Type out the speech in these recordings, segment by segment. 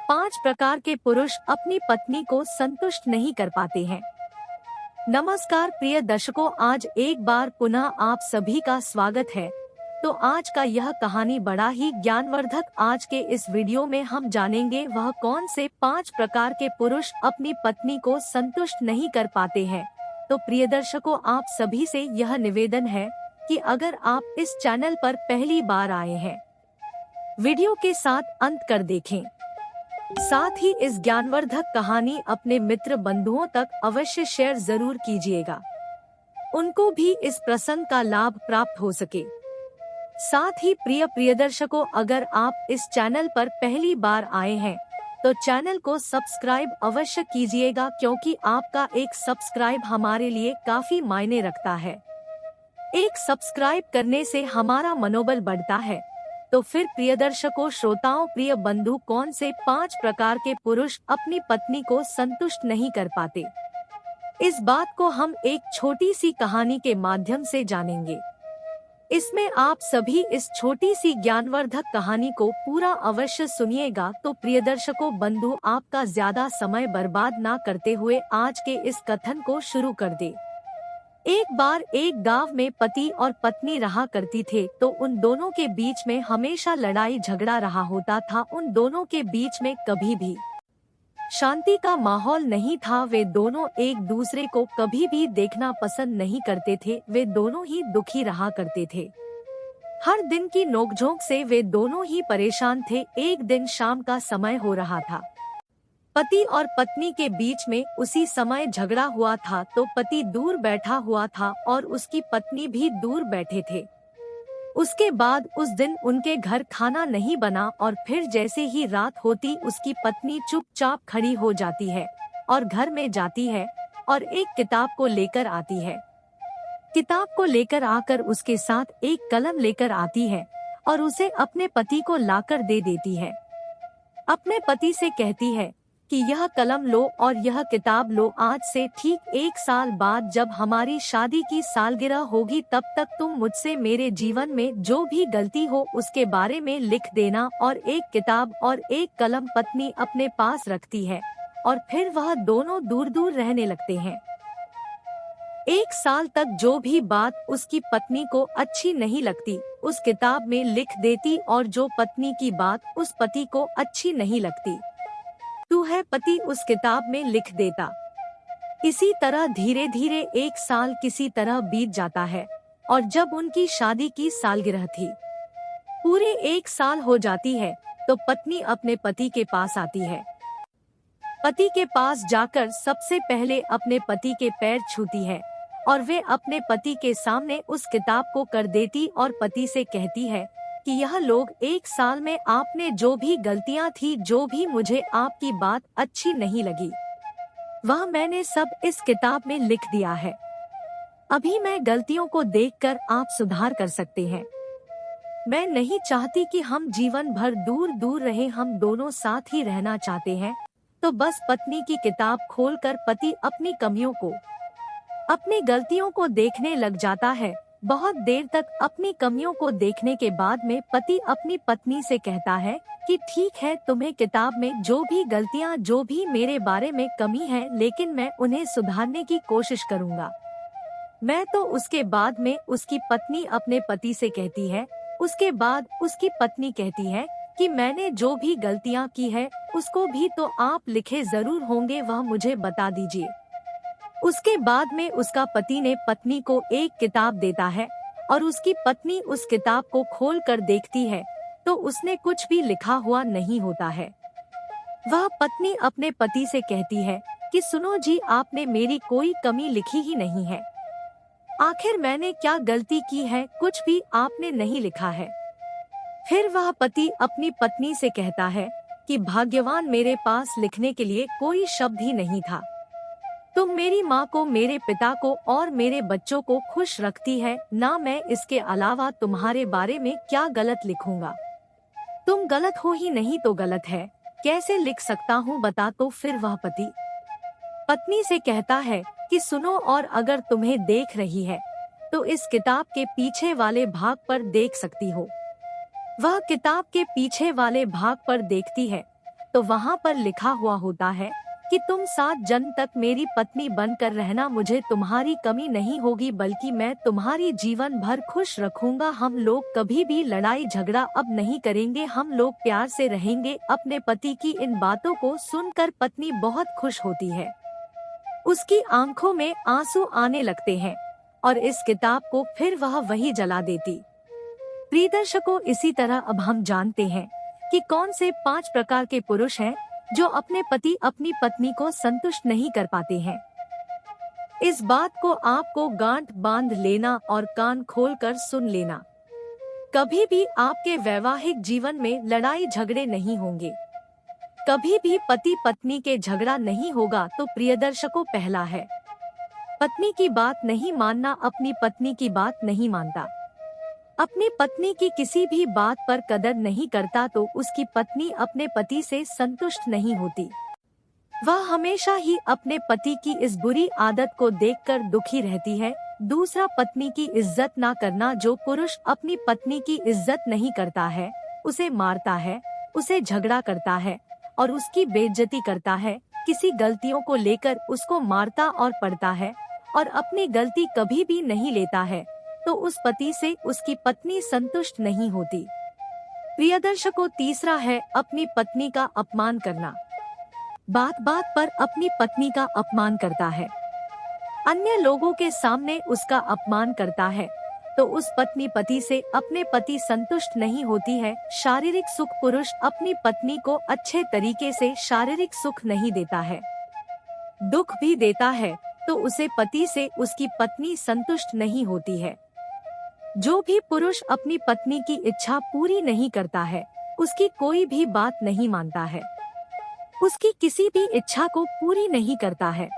5 प्रकार के पुरुष अपनी पत्नी को संतुष्ट नहीं कर पाते हैं। नमस्कार प्रिय दर्शकों, आज एक बार पुनः आप सभी का स्वागत है। तो आज का यह कहानी बड़ा ही ज्ञानवर्धक। आज के इस वीडियो में हम जानेंगे वह कौन से 5 प्रकार के पुरुष अपनी पत्नी को संतुष्ट नहीं कर पाते हैं। तो प्रिय दर्शकों, आप सभी से यह निवेदन है कि अगर आप इस चैनल पर पहली बार आए हैं, वीडियो के साथ अंत कर देखें। साथ ही इस ज्ञानवर्धक कहानी अपने मित्र बंधुओं तक अवश्य शेयर जरूर कीजिएगा, उनको भी इस प्रसंग का लाभ प्राप्त हो सके। साथ ही प्रिय दर्शकों, अगर आप इस चैनल पर पहली बार आए हैं तो चैनल को सब्सक्राइब अवश्य कीजिएगा, क्योंकि आपका एक सब्सक्राइब हमारे लिए काफी मायने रखता है। एक सब्सक्राइब करने से हमारा मनोबल बढ़ता है। तो फिर प्रिय दर्शकों, श्रोताओं, प्रिय बंधु, कौन से 5 प्रकार के पुरुष अपनी पत्नी को संतुष्ट नहीं कर पाते, इस बात को हम एक छोटी सी कहानी के माध्यम से जानेंगे। इसमें आप सभी इस छोटी सी ज्ञानवर्धक कहानी को पूरा अवश्य सुनिएगा। तो प्रिय दर्शकों बंधु, आपका ज्यादा समय बर्बाद ना करते हुए आज के इस कथन को शुरू कर दे। एक बार एक गांव में पति और पत्नी रहा करती थे। तो उन दोनों के बीच में हमेशा लड़ाई झगड़ा रहा होता था। उन दोनों के बीच में कभी भी शांति का माहौल नहीं था। वे दोनों एक दूसरे को कभी भी देखना पसंद नहीं करते थे। वे दोनों ही दुखी रहा करते थे। हर दिन की नोकझोंक से वे दोनों ही परेशान थे। एक दिन शाम का समय हो रहा था। पति और पत्नी के बीच में उसी समय झगड़ा हुआ था। तो पति दूर बैठा हुआ था और उसकी पत्नी भी दूर बैठे थे। उसके बाद उस दिन उनके घर खाना नहीं बना और फिर जैसे ही रात होती उसकी पत्नी चुपचाप खड़ी हो जाती है और घर में जाती है और एक किताब को लेकर आती है। किताब को लेकर आकर उसके साथ एक कलम लेकर आती है और उसे अपने पति को लाकर दे देती है। अपने पति से कहती है कि यह कलम लो और यह किताब लो। आज से ठीक 1 साल बाद जब हमारी शादी की सालगिरह होगी, तब तक तुम मुझसे मेरे जीवन में जो भी गलती हो उसके बारे में लिख देना। और एक किताब और एक कलम पत्नी अपने पास रखती है और फिर वह दोनों दूर दूर रहने लगते हैं। 1 साल तक जो भी बात उसकी पत्नी को अच्छी नहीं लगती उस किताब में लिख देती, और जो पत्नी की बात उस पति को अच्छी नहीं लगती तू है पति उस किताब में लिख देता। इसी तरह धीरे धीरे 1 साल किसी तरह बीत जाता है और जब उनकी शादी की सालगिरह थी, पूरे 1 साल हो जाती है, तो पत्नी अपने पति के पास आती है। पति के पास जाकर सबसे पहले अपने पति के पैर छूती है और वे अपने पति के सामने उस किताब को कर देती और पति से कहती है कि यह लोग 1 साल में आपने जो भी गलतियां थी, जो भी मुझे आपकी बात अच्छी नहीं लगी, वह मैंने सब इस किताब में लिख दिया है। अभी मैं गलतियों को देखकर आप सुधार कर सकते हैं। मैं नहीं चाहती कि हम जीवन भर दूर दूर रहे, हम दोनों साथ ही रहना चाहते हैं। तो बस पत्नी की किताब खोलकर पति अपनी कमियों को, अपनी गलतियों को देखने लग जाता है। बहुत देर तक अपनी कमियों को देखने के बाद में पति अपनी पत्नी से कहता है कि ठीक है, तुम्हें किताब में जो भी गलतियां, जो भी मेरे बारे में कमी है, लेकिन मैं उन्हें सुधारने की कोशिश करूंगा। मैं तो उसके बाद में उसकी पत्नी अपने पति से कहती है, उसके बाद उसकी पत्नी कहती है कि मैंने जो भी गलतियां की है उसको भी तो आप लिखे जरूर होंगे, वह मुझे बता दीजिए। उसके बाद में उसका पति ने पत्नी को एक किताब देता है और उसकी पत्नी उस किताब को खोलकर देखती है तो उसने कुछ भी लिखा हुआ नहीं होता है। वह पत्नी अपने पति से कहती है कि सुनो जी, आपने मेरी कोई कमी लिखी ही नहीं है। आखिर मैंने क्या गलती की है? कुछ भी आपने नहीं लिखा है। फिर वह पति अपनी पत्नी से कहता है कि भाग्यवान, मेरे पास लिखने के लिए कोई शब्द ही नहीं था। तुम मेरी माँ को, मेरे पिता को और मेरे बच्चों को खुश रखती है ना, मैं इसके अलावा तुम्हारे बारे में क्या गलत लिखूंगा। तुम गलत हो ही नहीं तो गलत है, कैसे लिख सकता हूँ बता। तो फिर वह पति पत्नी से कहता है कि सुनो, और अगर तुम्हें देख रही है तो इस किताब के पीछे वाले भाग पर देख सकती हो। वह किताब के पीछे वाले भाग पर देखती है तो वहाँ पर लिखा हुआ होता है कि तुम 7 जन्म तक मेरी पत्नी बनकर रहना, मुझे तुम्हारी कमी नहीं होगी, बल्कि मैं तुम्हारी जीवन भर खुश रखूंगा। हम लोग कभी भी लड़ाई झगड़ा अब नहीं करेंगे, हम लोग प्यार से रहेंगे। अपने पति की इन बातों को सुनकर पत्नी बहुत खुश होती है, उसकी आंखों में आंसू आने लगते हैं और इस किताब को फिर वह वही जला देती। प्रिय दर्शकों, इसी तरह अब हम जानते हैं कि कौन से 5 प्रकार के पुरुष हैं जो अपने पति अपनी पत्नी को संतुष्ट नहीं कर पाते हैं। इस बात को आपको गांठ बांध लेना और कान खोलकर सुन लेना। कभी भी आपके वैवाहिक जीवन में लड़ाई झगड़े नहीं होंगे, कभी भी पति पत्नी के झगड़ा नहीं होगा। तो प्रिय दर्शकों, पहला है पत्नी की बात नहीं मानना। अपनी पत्नी की बात नहीं मानता, अपनी पत्नी की किसी भी बात पर कदर नहीं करता तो उसकी पत्नी अपने पति से संतुष्ट नहीं होती। वह हमेशा ही अपने पति की इस बुरी आदत को देखकर दुखी रहती है। दूसरा, पत्नी की इज्जत ना करना। जो पुरुष अपनी पत्नी की इज्जत नहीं करता है, उसे मारता है, उसे झगड़ा करता है और उसकी बेइज्जती करता है, किसी गलतियों को लेकर उसको मारता और पड़ता है और अपनी गलती कभी भी नहीं लेता है, तो उस पति से उसकी पत्नी संतुष्ट नहीं होती। प्रिय दर्शकों, तीसरा है अपनी पत्नी का अपमान करना। बात बात पर अपनी पत्नी का अपमान करता है, अन्य लोगों के सामने उसका अपमान करता है, तो उस पत्नी पति से अपने पति संतुष्ट नहीं होती है। शारीरिक सुख। पुरुष अपनी पत्नी को अच्छे तरीके से शारीरिक सुख नहीं देता है, दुख भी देता है, तो उसे पति से उसकी पत्नी संतुष्ट नहीं होती है। जो भी पुरुष अपनी पत्नी की इच्छा पूरी नहीं करता है, उसकी कोई भी बात नहीं मानता है, उसकी किसी भी इच्छा को पूरी नहीं करता है,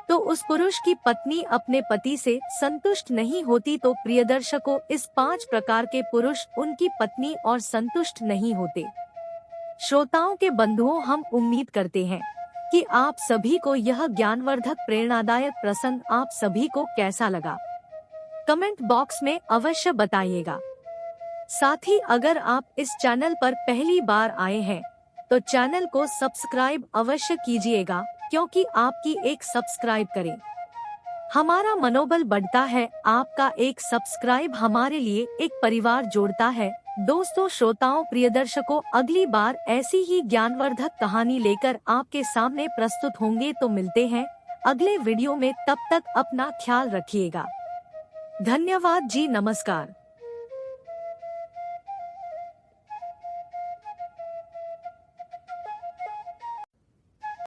तो उस पुरुष की पत्नी अपने पति से संतुष्ट नहीं होती। तो प्रिय दर्शकों, इस 5 प्रकार के पुरुष उनकी पत्नी और संतुष्ट नहीं होते। श्रोताओं के बंधुओं, हम उम्मीद करते हैं कि आप सभी को यह ज्ञानवर्धक प्रेरणादायक प्रसंग आप सभी को कैसा लगा, कमेंट बॉक्स में अवश्य बताइएगा। साथ ही अगर आप इस चैनल पर पहली बार आए हैं तो चैनल को सब्सक्राइब अवश्य कीजिएगा, क्योंकि आपकी एक सब्सक्राइब करें हमारा मनोबल बढ़ता है। आपका एक सब्सक्राइब हमारे लिए एक परिवार जोड़ता है। दोस्तों, श्रोताओं, प्रिय दर्शकों, अगली बार ऐसी ही ज्ञानवर्धक कहानी लेकर आपके सामने प्रस्तुत होंगे। तो मिलते हैं अगले वीडियो में, तब तक अपना ख्याल रखिएगा। धन्यवाद जी, नमस्कार।